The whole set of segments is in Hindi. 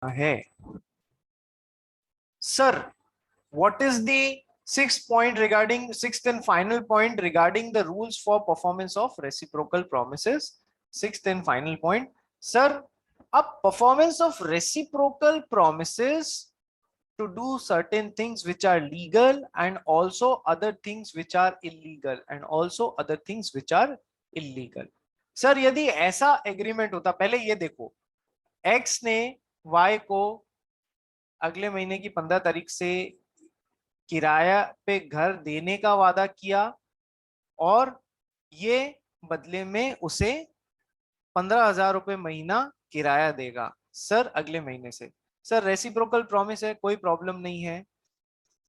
है। Sir, what is the sixth and final point regarding the rules for performance of reciprocal promises? Sixth and final point, sir, a performance of reciprocal promises to do certain things which are legal and also other things which are illegal and also other things which are illegal. Sir, यदि ऐसा एग्रीमेंट होता, पहले ये देखो, एक्स ने वाई को अगले महीने की 15 तारीख से किराया पे घर देने का वादा किया और ये बदले में उसे 15,000 रुपए महीना किराया देगा सर अगले महीने से। सर, रेसिप्रोकल प्रॉमिस है, कोई प्रॉब्लम नहीं है,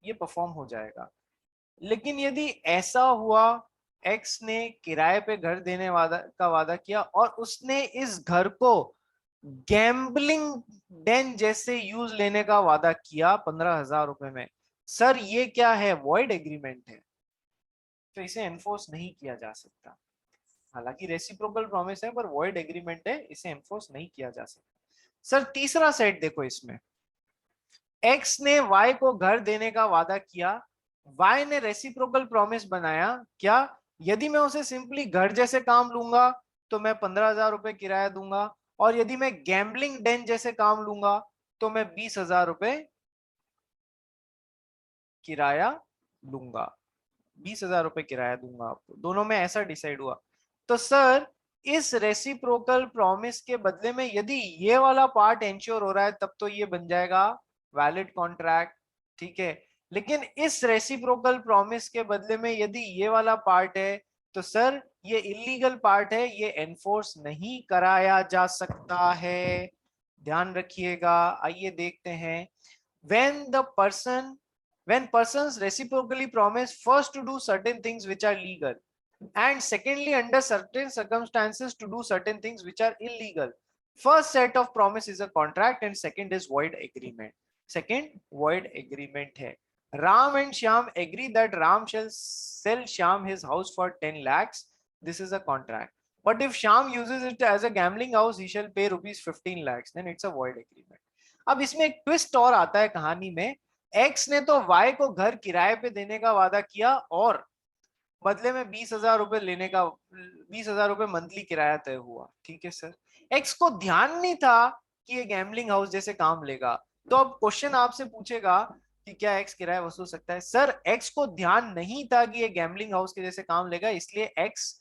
ये परफॉर्म हो जाएगा। लेकिन यदि ऐसा हुआ, एक्स ने किराए पे घर देने का वादा किया और उसने इस घर को गैम्बलिंग डेन जैसे यूज लेने का वादा किया 15,000 रुपए में, सर ये क्या है? वॉइड एग्रीमेंट है, तो इसे एनफोर्स नहीं किया जा सकता। हालांकि रेसिप्रोकल प्रॉमिस है पर वॉइड एग्रीमेंट है, इसे एनफोर्स नहीं किया जा सकता। सर, तीसरा सेट देखो, इसमें एक्स ने वाई को घर देने का वादा किया, वाई ने रेसिप्रोकल प्रॉमिस बनाया क्या? यदि मैं उसे सिंपली घर जैसे काम लूंगा तो मैं 15,000 रुपए किराया दूंगा, और यदि मैं गैम्बलिंग डेन जैसे काम लूंगा तो मैं 20,000 रुपए किराया लूंगा। 20,000 रुपए किराया दूंगा आपको, दोनों में ऐसा डिसाइड हुआ। तो सर, इस रेसिप्रोकल प्रॉमिस के बदले में यदि ये वाला पार्ट इंश्योर हो रहा है तब तो ये बन जाएगा वैलिड कॉन्ट्रैक्ट, ठीक है। लेकिन इस रेसिप्रोकल प्रॉमिस के बदले में यदि ये वाला पार्ट है तो सर ये इलीगल पार्ट है, ये एनफोर्स नहीं कराया जा सकता है, ध्यान रखिएगा। आइए देखते हैं। when the person when persons reciprocally promise first to do certain things which are legal and secondly under certain circumstances to do certain things which are illegal, first set of promise is a contract and second is void agreement। second void agreement है। Ram and Shyam agree that Ram shall sell Shyam his house for 10 lakhs, this is a contract, but if Shyam uses it as a gambling house he shall pay rupees 15 lakhs, then it's a void agreement। अब इसमें एक ट्विस्ट और आता है कहानी में। एक्स ने तो वाई को घर किराए पे देने का वादा किया और बदले में 20,000 रुपए लेने का, 20,000 रुपए मंथली किराया तय हुआ, ठीक है सर। एक्स को ध्यान नहीं था कि ये गैम्बलिंग हाउस जैसे काम लेगा, तो अब क्वेश्चन आपसे पूछेगा कि क्या एक्स किराया वसूल सकता है? सर, एक्स को ध्यान नहीं था कि ये गैम्बलिंग हाउस के जैसे काम लेगा, इसलिए एक्स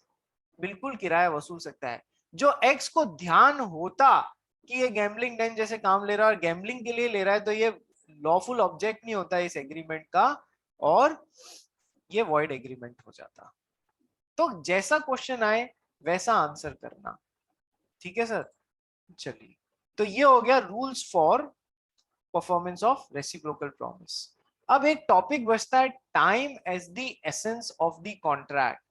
बिल्कुल किराया वसूल सकता है। जो एक्स को ध्यान होता कि ये गैम्बलिंग डेन जैसे काम ले रहा है और गैम्बलिंग के लिए ले रहा है तो ये लॉफुल ऑब्जेक्ट नहीं होता इस एग्रीमेंट का और ये वॉइड एग्रीमेंट हो जाता। तो जैसा क्वेश्चन आए वैसा आंसर करना, ठीक है सर। चलिए, तो ये हो गया rules for performance of reciprocal promise. अब एक टॉपिक बचता है time as the essence of the contract.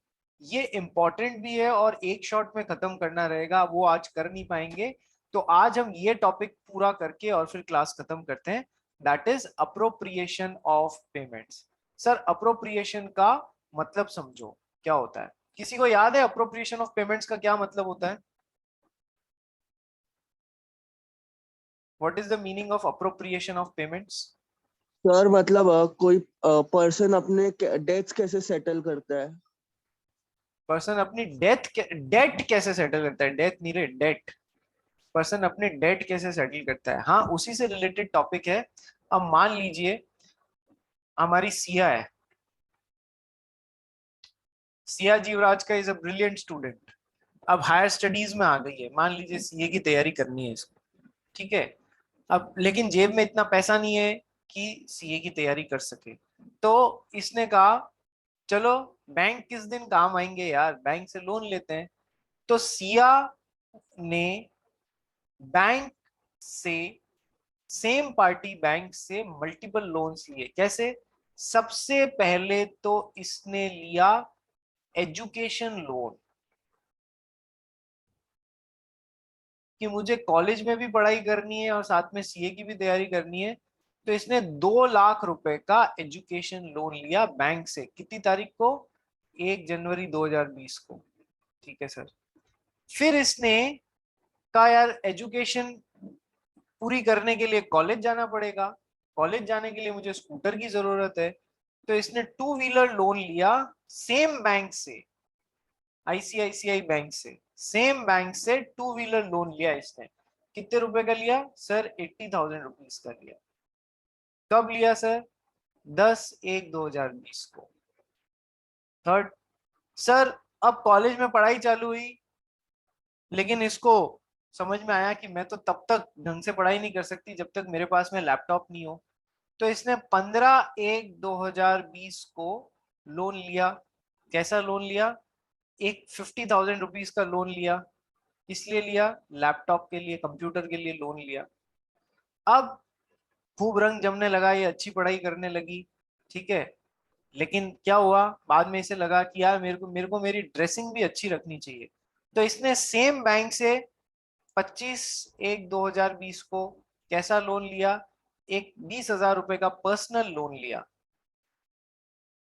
ये इंपॉर्टेंट भी है और एक शॉट में खत्म करना रहेगा, वो आज कर नहीं पाएंगे, तो आज हम ये टॉपिक पूरा करके और फिर क्लास खत्म करते हैं। That is appropriation of payments. Sir, appropriation का मतलब समझो क्या होता है? किसी को याद है अप्रोप्रिएशन ऑफ पेमेंट्स का क्या मतलब होता है? What is the meaning of appropriation of payments? Sir मतलब कोई पर्सन अपने डेट्स कैसे सेटल करता है? पर्सन अपनी डेट कैसे सेटल करता है? डेथ नहीं रे, डेट। पर्सन अपने डेट कैसे सेटल करता है, हाँ, उसी से रिलेटेड टॉपिक है। अब मान लीजिए हमारी सिया है, सिया जीवराज का इज अ ब्रिलियंट स्टूडेंट, अब हायर स्टडीज में आ गई है, मान लीजिए सीए की तैयारी करनी है इसको, ठीक है। अब लेकिन जेब में इतना पैसा नहीं है कि सीए की तैयारी कर सके, तो इसने कहा चलो बैंक किस दिन काम आएंगे यार, बैंक से लोन लेते हैं। तो सिया ने बैंक से, सेम पार्टी बैंक से मल्टीपल लोन्स लिए। कैसे? सबसे पहले तो इसने लिया एजुकेशन लोन कि मुझे कॉलेज में भी पढ़ाई करनी है और साथ में सीए की भी तैयारी करनी है, तो इसने 2 लाख रुपए का एजुकेशन लोन लिया बैंक से। कितनी तारीख को? 1 जनवरी 2020 को, ठीक है सर। फिर इसने कहा यार एजुकेशन पूरी करने के लिए कॉलेज जाना पड़ेगा, कॉलेज जाने के लिए मुझे स्कूटर की जरूरत है, तो इसने टू व्हीलर लोन लिया सेम बैंक से, आईसीआईसीआई बैंक से, सेम बैंक से टू व्हीलर लोन लिया इसने। कितने रुपए का लिया सर? 80,000 रुपीज का लिया। कब लिया सर? 10/1/2020 को। थर्ड, सर अब कॉलेज में पढ़ाई चालू हुई, लेकिन इसको समझ में आया कि मैं तो तब तक ढंग से पढ़ाई नहीं कर सकती जब तक मेरे पास में लैपटॉप नहीं हो, तो इसने 15/1/2020 को लोन लिया। कैसा लोन लिया? एक 50,000 रुपीज का लोन लिया। इसलिए लिया, लैपटॉप के लिए, कंप्यूटर के लिए लोन लिया। अब खूब रंग जमने लगा, ये अच्छी पढ़ाई करने लगी, ठीक है, लेकिन क्या हुआ, बाद में इसे लगा कि यार मेरे को मेरी ड्रेसिंग भी अच्छी रखनी चाहिए, तो इसने सेम बैंक से 25/1/2020 को कैसा लोन लिया? एक 20,000 रुपए का पर्सनल लोन लिया।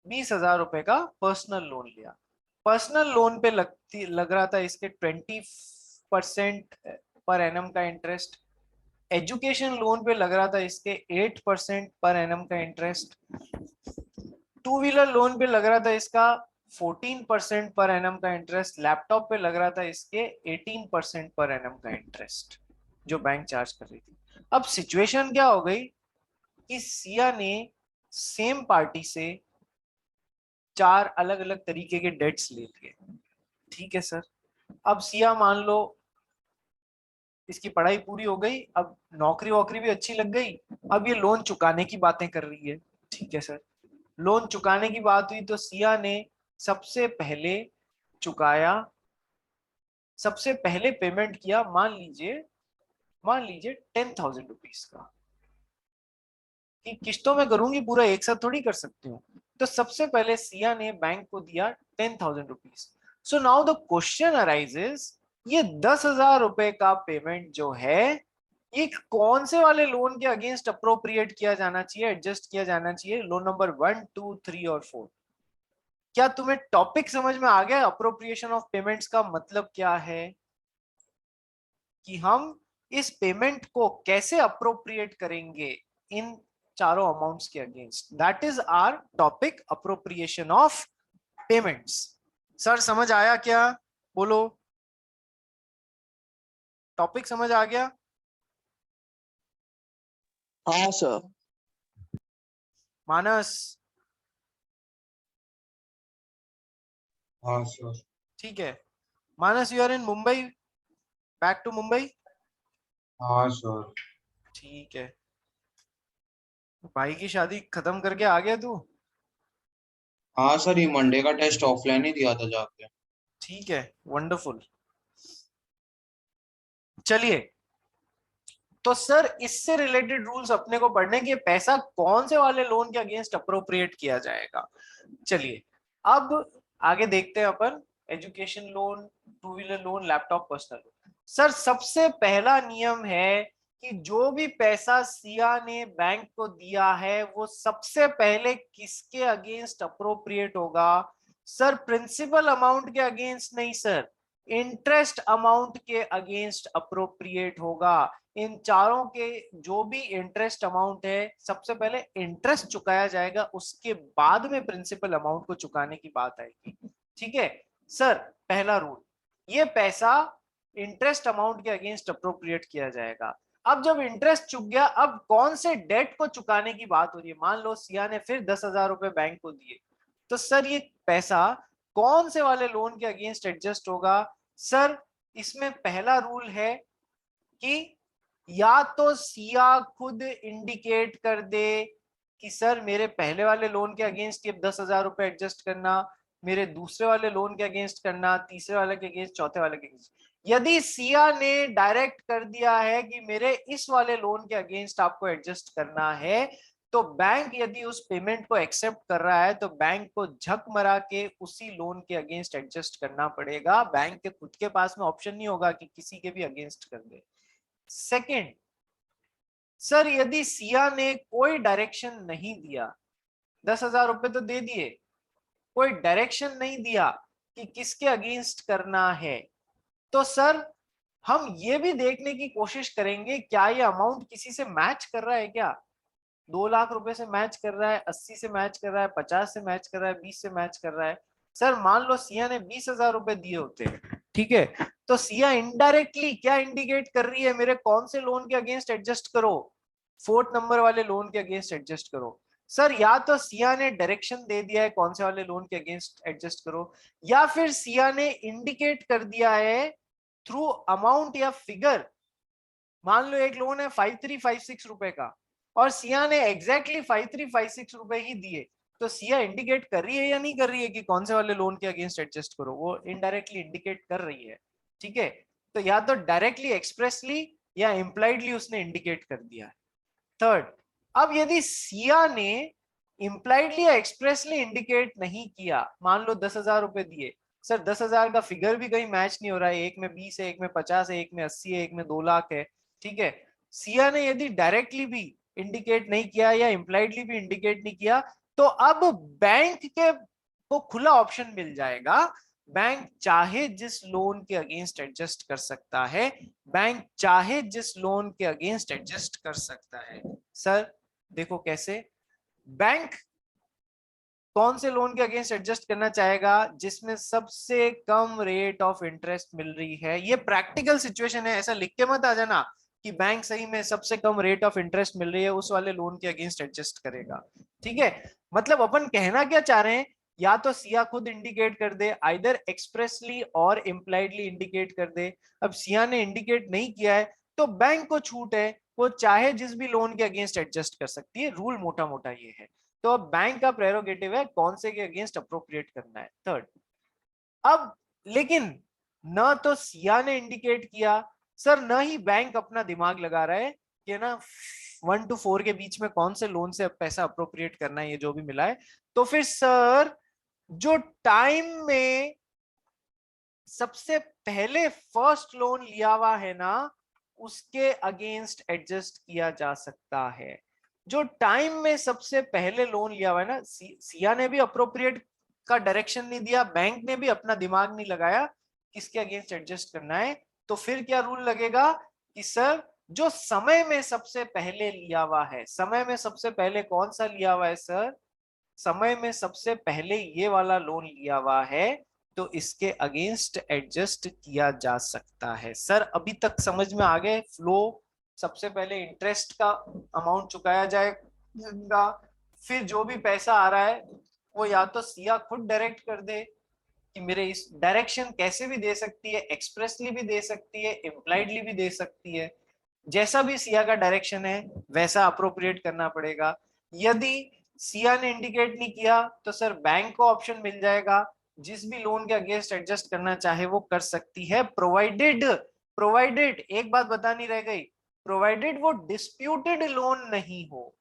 20,000 रुपए का पर्सनल लोन लिया। पर्सनल लोन पे लग रहा था इसके 20% पर एनम का इंटरेस्ट। एजुकेशन लोन पे लग रहा था इसके 8% पर एनम का इंटरेस्ट। टू व्हीलर लोन पे लग रहा था इसका 14% पर एनम का इंटरेस्ट। लैपटॉप पे लग रहा था इसके 18% पर एनम का इंटरेस्ट जो बैंक चार्ज कर रही थी। अब सिचुएशन क्या हो गई कि सिया ने सेम पार्टी से 4 अलग अलग तरीके के डेट्स ले लिए। ठीक है सर, अब सिया मान लो इसकी पढ़ाई पूरी हो गई, अब नौकरी वोकरी भी अच्छी लग गई, अब ये लोन चुकाने की बातें कर रही है। ठीक है सर, लोन चुकाने की बात हुई तो सिया ने सबसे पहले चुकाया, सबसे पहले पेमेंट किया, मान लीजिए 10,000 रुपीज का, कि किस्तों में करूंगी, पूरा एक साथ थोड़ी कर सकती हूँ। तो सबसे पहले सिया ने बैंक को दिया 10,000 rupees. So now the question arises, ये 10,000 रुपए का पेमेंट जो है, ये कौन से वाले लोन के अगेंस्ट अप्रोप्रिएट किया जाना चाहिए, एडजस्ट किया जाना चाहिए? लोन नंबर 1, 2, 3 और 4। क्या तुम्हें टॉपिक समझ में आ गया? अप्रोप्रिएशन ऑफ पेमेंट्स का मतलब क्या है, कि हम इस पेमेंट को कैसे अप्रोप्रिएट करेंगे इन चारों अमाउंट्स के against. That is our topic, appropriation of payments. Sir समझ आया क्या? बोलो, टॉपिक समझ आ गया? हाँ सर। मानस, हाँ सर। ठीक है। Manas, you are in Mumbai, back to Mumbai. हाँ सर। ठीक है, भाई की शादी खत्म करके आ गया तू? हाँ सर, ये मंडे का टेस्ट ऑफलाइन ही दिया था जाके। ठीक है, वंडरफुल। चलिए, तो सर इससे रिलेटेड रूल्स अपने को पढ़ने के, पैसा कौन से वाले लोन के अगेंस्ट अप्रोप्रिएट किया जाएगा। चलिए अब आगे देखते हैं अपन, education loan, two wheeler loan, laptop, personal loan. Sir सबसे पहला नियम है कि जो भी पैसा सिया ने बैंक को दिया है वो सबसे पहले किसके अगेंस्ट अप्रोप्रिएट होगा? सर प्रिंसिपल अमाउंट के अगेंस्ट नहीं सर, इंटरेस्ट अमाउंट के अगेंस्ट अप्रोप्रिएट होगा। इन चारों के जो भी इंटरेस्ट अमाउंट है, सबसे पहले इंटरेस्ट चुकाया जाएगा, उसके बाद में प्रिंसिपल अमाउंट को चुकाने की बात आएगी। ठीक है सर, पहला रूल, ये पैसा इंटरेस्ट अमाउंट के अगेंस्ट अप्रोप्रिएट किया जाएगा। अब जब इंटरेस्ट चुक गया, अब कौन से डेट को चुकाने की बात हो रही है? मान लो सिया ने फिर 10,000 रुपए बैंक को दिए, तो सर ये पैसा कौन से वाले लोन के अगेंस्ट एडजस्ट होगा? सर इसमें पहला रूल है कि या तो सिया खुद इंडिकेट कर दे कि सर मेरे पहले वाले लोन के अगेंस्ट ये 10,000 रुपए एडजस्ट करना, मेरे दूसरे वाले लोन के अगेंस्ट करना, तीसरे वाले के अगेंस्ट, चौथे वाले के अगेंस्ट। यदि सिया ने डायरेक्ट कर दिया है कि मेरे इस वाले लोन के अगेंस्ट आपको एडजस्ट करना है, तो बैंक यदि उस पेमेंट को एक्सेप्ट कर रहा है तो बैंक को झक मरा के उसी लोन के अगेंस्ट एडजस्ट करना पड़ेगा। बैंक के खुद के पास में ऑप्शन नहीं होगा कि किसी के भी अगेंस्ट कर दे। सेकंड, सर यदि सिया ने कोई डायरेक्शन नहीं दिया, 10,000 रुपए तो दे दिए, कोई डायरेक्शन नहीं दिया कि किसके अगेंस्ट करना है, तो सर हम ये भी देखने की कोशिश करेंगे क्या ये अमाउंट किसी से मैच कर रहा है क्या। 2 लाख रुपए से मैच कर रहा है, 80 से मैच कर रहा है, 50 से मैच कर रहा है, 20 से मैच कर रहा है। सर मान लो सिया ने 20,000 रुपए दिए होते, ठीक है, तो सिया इनडायरेक्टली क्या इंडिकेट कर रही है, मेरे कौन से लोन के अगेंस्ट एडजस्ट करो, 4th नंबर वाले लोन के अगेंस्ट एडजस्ट करो। सर या तो सिया ने डायरेक्शन दे दिया है कौन से वाले लोन के अगेंस्ट एडजस्ट करो, या फिर सिया ने इंडिकेट कर दिया है थ्रू अमाउंट या फिगर। मान लो एक लोन है 5356 रुपए का और सिया ने एग्जैक्टली 5356 रुपए ही दिए, तो सिया इंडिकेट कर रही है या नहीं कर रही है कि कौन से वाले लोन के अगेंस्ट एडजस्ट करो, वो इनडायरेक्टली इंडिकेट कर रही है। ठीक है, तो या तो डायरेक्टली एक्सप्रेसली या इम्प्लाइडली उसने इंडिकेट कर दिया है। थर्ड, अब यदि सिया ने इम्प्लाइडली या एक्सप्रेसली इंडिकेट नहीं किया, मान लो 10,000 रुपए दिए, सर 10,000 का फिगर भी कहीं मैच नहीं हो रहा है, एक में 20 है, एक में 50 है, एक में 80 है, एक में 2 लाख है। ठीक है, सिया ने यदि डायरेक्टली भी इंडिकेट नहीं किया या इम्प्लाइडली भी इंडिकेट नहीं किया, तो अब बैंक के को खुला ऑप्शन मिल जाएगा, बैंक चाहे जिस लोन के अगेंस्ट एडजस्ट कर सकता है, बैंक चाहे जिस लोन के अगेंस्ट एडजस्ट कर सकता है। सर देखो कैसे, बैंक कौन से लोन के अगेंस्ट एडजस्ट करना चाहेगा, जिसमें सबसे कम रेट ऑफ इंटरेस्ट मिल रही है। ये प्रैक्टिकल सिचुएशन है, ऐसा लिख के मत आ जाना कि बैंक सही में सबसे कम रेट ऑफ इंटरेस्ट मिल रही है उस वाले लोन के अगेंस्ट एडजस्ट करेगा। ठीक है, मतलब अपन कहना क्या चाह रहे हैं, या तो सिया खुद इंडिकेट कर दे, आइदर एक्सप्रेसली और इम्प्लाइडली इंडिकेट कर दे। अब सिया ने इंडिकेट नहीं किया है तो बैंक को छूट है, वो चाहे जिस भी लोन के अगेंस्ट एडजस्ट कर सकती है, रूल मोटा मोटा ये है। तो अब बैंक का प्रेरोगेटिव है कौन से के अगेंस्ट अप्रोप्रिएट करना है। थर्ड, अब लेकिन न तो सिया ने इंडिकेट किया सर, न ही बैंक अपना दिमाग लगा रहा है कि ना 1 to 4 के बीच में कौन से लोन से पैसा अप्रोप्रिएट करना है, ये जो भी मिला है। तो फिर सर जो टाइम में सबसे पहले फर्स्ट लोन लिया हुआ है ना, उसके अगेंस्ट एडजस्ट किया जा सकता है। जो टाइम में सबसे पहले लोन लिया हुआ है ना, सिया ने भी अप्रोप्रिएट का डायरेक्शन नहीं दिया, बैंक ने भी अपना दिमाग नहीं लगाया किसके अगेंस्ट एडजस्ट करना है, तो फिर क्या रूल लगेगा कि सर जो समय में सबसे पहले लिया हुआ है, समय में सबसे पहले कौन सा लिया हुआ है सर, समय में सबसे पहले ये वाला लोन लिया हुआ है, तो इसके अगेंस्ट एडजस्ट किया जा सकता है। सर अभी तक समझ में आ गए फ्लो, सबसे पहले इंटरेस्ट का अमाउंट चुकाया जाएगा, फिर जो भी पैसा आ रहा है वो या तो सिया खुद डायरेक्ट कर दे कि मेरे इस डायरेक्शन कैसे भी दे सकती है, एक्सप्रेसली भी दे सकती है, इम्प्लाइडली भी दे सकती है, जैसा भी सिया का डायरेक्शन है वैसा अप्रोप्रिएट करना पड़ेगा। यदि सिया ने इंडिकेट नहीं किया तो सर बैंक को ऑप्शन मिल जाएगा, जिस भी लोन के अगेंस्ट एडजस्ट करना चाहे वो कर सकती है, प्रोवाइडेड प्रोवाइडेड एक बात बतानी रह गई, प्रोवाइडेड वो डिस्प्यूटेड लोन नहीं हो,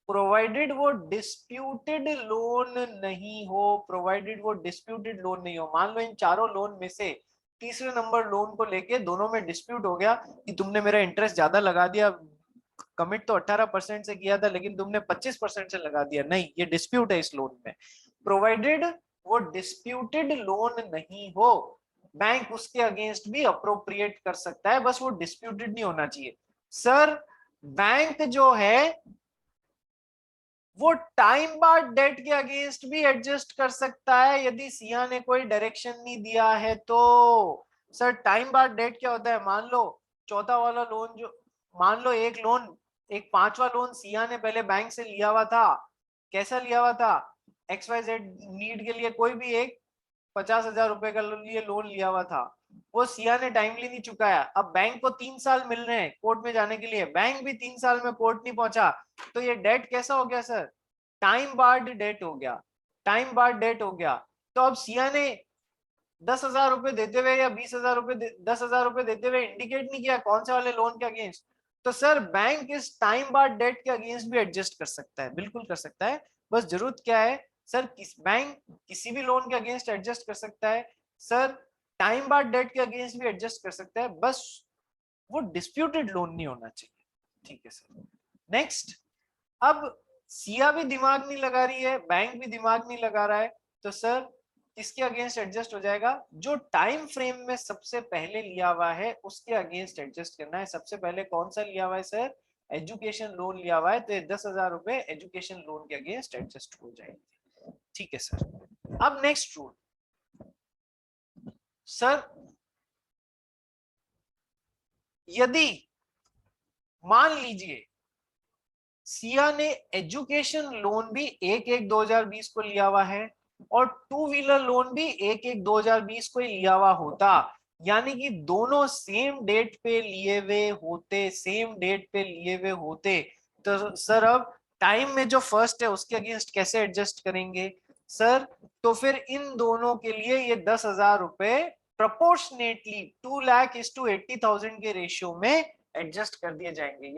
प्रोवाइडेड वो डिस्प्यूटेड लोन नहीं हो, प्रोवाइडेड वो डिस्प्यूटेड लोन नहीं हो। मान लो इन चारों लोन में से तीसरे नंबर लोन को लेके दोनों में डिस्प्यूट हो गया कि तुमने मेरा इंटरेस्ट ज्यादा लगा दिया, कमिट तो 18% से किया था लेकिन तुमने 25% से लगा दिया, नहीं ये डिस्प्यूट है इस लोन में। प्रोवाइडेड वो डिस्प्यूटेड लोन नहीं हो, बैंक उसके अगेंस्ट भी अप्रोप्रिएट कर सकता है, बस वो डिस्प्यूटेड नहीं होना चाहिए। सर बैंक जो है वो टाइम बार डेट के अगेंस्ट भी एडजस्ट कर सकता है यदि सिया ने कोई डायरेक्शन नहीं दिया है तो। सर टाइम बार डेट क्या होता है, मान लो चौथा वाला लोन जो, मान लो एक लोन, एक 5वां लोन सिया ने पहले बैंक से लिया हुआ था, कैसा लिया हुआ था, XYZ नीड के लिए कोई भी एक 50,000 रुपए का लिए लोन लिया हुआ था, वो सिया ने टाइमली नहीं चुकाया, अब बैंक को 3 साल मिल रहे हैं कोर्ट में जाने के लिए, बैंक भी 3 साल में कोर्ट नहीं पहुंचा, तो ये डेट कैसा हो गया सर, टाइम बार्ड डेट हो गया, टाइम बार्ड डेट हो गया। तो अब सिया ने 10,000 रुपए देते हुए या 20,000 रुपए 10,000 रुपए देते हुए इंडिकेट नहीं किया कौन से वाले लोन के अगेंस्ट, तो सर बैंक इस टाइम बार्ड डेट के अगेंस्ट भी एडजस्ट कर सकता है, बिल्कुल कर सकता है। बस जरूरत क्या है सर, किस बैंक किसी भी लोन के अगेंस्ट एडजस्ट कर सकता है सर, टाइम बार्ड डेट के अगेंस्ट भी एडजस्ट कर सकता है, बस वो डिस्प्यूटेड लोन नहीं होना चाहिए। ठीक है सर, नेक्स्ट, अब सिया भी दिमाग नहीं लगा रही है, बैंक भी दिमाग नहीं लगा रहा है, तो सर किसके अगेंस्ट एडजस्ट हो जाएगा? जो टाइम फ्रेम में सबसे पहले लिया हुआ है उसके अगेंस्ट एडजस्ट करना है। सबसे पहले कौन सा लिया हुआ है सर? एजुकेशन लोन लिया हुआ है, तो 10,000 रुपए एजुकेशन लोन के अगेंस्ट एडजस्ट हो जाएंगे। ठीक है सर। अब नेक्स्ट रूल सर, यदि मान लीजिए सिया ने एजुकेशन लोन भी 1/1/2020 को लिया हुआ है और 2 व्हीलर लोन भी 1/1/2020 को ही लिया हुआ होता, यानी कि दोनों सेम डेट पे लिए हुए होते, तो सर अब टाइम में जो फर्स्ट है उसके अगेंस्ट कैसे एडजस्ट करेंगे सर? तो फिर इन दोनों के लिए ये 10,000 रुपए प्रोपोर्शनेटली 2,80,000 के रेशियो में एडजस्ट कर दिए जाएंगे।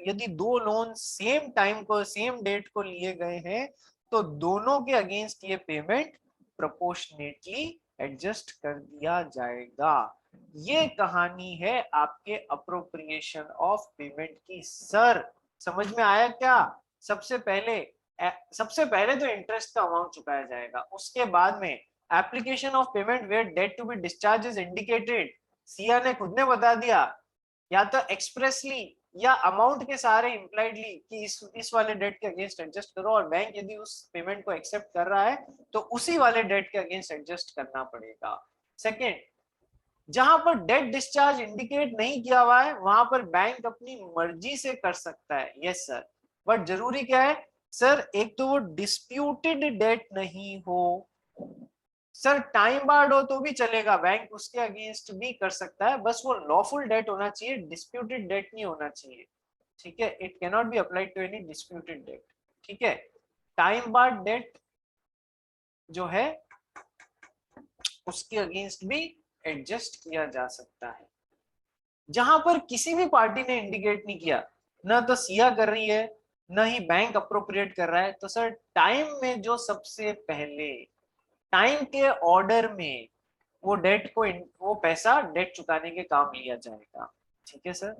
यदि दो लोन सेम टाइम को, सेम डेट को लिए गए हैं, तो दोनों के अगेंस्ट ये पेमेंट प्रोपोर्शनेटली एडजस्ट कर दिया जाएगा। ये कहानी है आपके अप्रोप्रिएशन ऑफ पेमेंट की। सर समझ में आया क्या? सबसे पहले तो इंटरेस्ट का अमाउंट चुकाया जाएगा, उसके बाद में application of payment where debt to be discharge is indicated. Siya ने खुद ने बता दिया, या तो एक्सप्रेसली या अमाउंट के सहारे इंप्लाइडली कि इस वाले डेट के अगेंस्ट एडजस्ट करो, और बैंक यदि उस पेमेंट को एक्सेप्ट कर रहा है तो उसी वाले डेट के अगेंस्ट एडजस्ट करना पड़ेगा। सेकेंड, जहां पर डेट डिस्चार्ज इंडिकेट नहीं किया हुआ है वहां पर बैंक अपनी मर्जी से कर सकता है। यस सर, बट जरूरी क्या है सर? एक तो वो डिस्प्यूटेड डेट नहीं हो सर, टाइम बार्ड हो तो भी चलेगा, बैंक उसके अगेंस्ट भी कर सकता है, बस वो लॉफुल डेट होना चाहिए, डिस्प्यूटेड डेट नहीं होना चाहिए। ठीक है, it can not be applied to any disputed debt. ठीक है, टाइम बार्ड डेट जो है उसके अगेंस्ट भी एडजस्ट किया जा सकता है। जहां पर किसी भी पार्टी ने इंडिकेट नहीं किया, ना तो सिया कर रही है ना ही बैंक अप्रोप्रिएट कर रहा है, तो सर टाइम में जो सबसे पहले टाइम के ऑर्डर में वो पैसा डेट चुकाने के काम लिया जाएगा। ठीक है सर।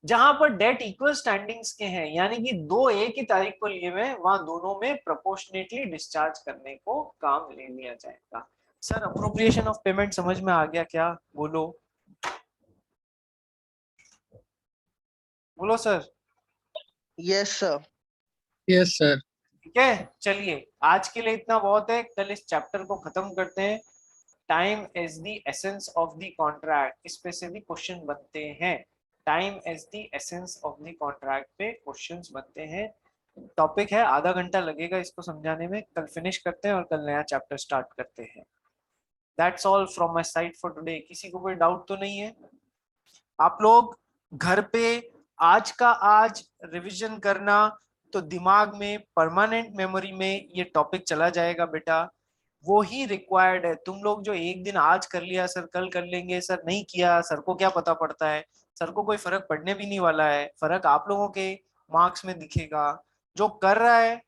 जहां पर डेट इक्वल स्टैंडिंग्स के हैं, यानी कि दो एक ही तारीख को लिए हुए, वहां दोनों में प्रोपोर्शनेटली डिस्चार्ज करने को काम ले लिया जाएगा। सर अप्रोप्रिएशन ऑफ पेमेंट समझ में आ गया क्या? बोलो बोलो sir. Yes sir. Yes sir. ठीक है, चलिए आज के लिए इतना बहुत है, कल इस चैप्टर को खत्म करते हैं। Time is the essence of the contract, इस पे से भी क्वेश्चन बनते हैं। Time is the essence of the contract पे क्वेश्चंस बनते हैं। टॉपिक है, आधा घंटा लगेगा इसको समझाने में। कल फिनिश करते हैं और कल नया चैप्टर स्टार्ट करते हैं। That's all from my side for today. किसी को कोई डाउट तो नहीं है? आप लोग घर पे आज का आज रिवीजन करना, तो दिमाग में परमानेंट मेमोरी में ये टॉपिक चला जाएगा बेटा। वो ही रिक्वायर्ड है। तुम लोग जो एक दिन आज कर लिया सर कल कर लेंगे, सर नहीं किया, सर को क्या पता पड़ता है? सर को कोई फर्क पड़ने भी नहीं वाला है। फर्क आप लोगों के मार्क्स में दिखेगा। जो कर रहा है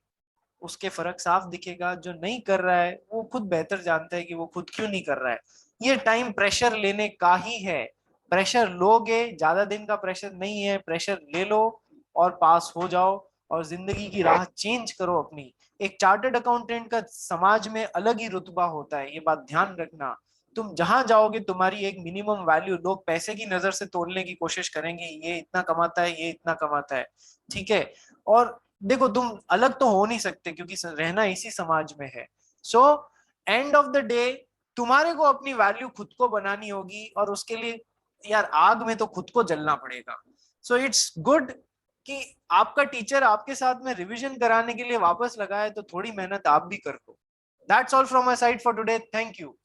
उसके फर्क साफ दिखेगा, जो नहीं कर रहा है वो खुद बेहतर जानता है कि वो खुद क्यों नहीं कर रहा है। ये टाइम प्रेशर लेने का ही है। प्रेशर लोगे, ज्यादा दिन का प्रेशर नहीं है, प्रेशर ले लो और पास हो जाओ और जिंदगी की राह चेंज करो अपनी। एक चार्टर्ड अकाउंटेंट का समाज में अलग ही रुतबा होता है, ये बात ध्यान रखना। तुम जहां जाओगे तुम्हारी एक मिनिमम वैल्यू, लोग पैसे की नजर से तोड़ने की कोशिश करेंगे, ये इतना कमाता है, ये इतना कमाता है। ठीक है, और देखो तुम अलग तो हो नहीं सकते क्योंकि रहना इसी समाज में है। So end of the day तुम्हारे को अपनी वैल्यू खुद को बनानी होगी, और उसके लिए यार आग में तो खुद को जलना पड़ेगा। सो इट्स गुड कि आपका टीचर आपके साथ में रिवीजन कराने के लिए वापस लगा है, तो थोड़ी मेहनत आप भी कर लो। That's all from my side for today. Thank you.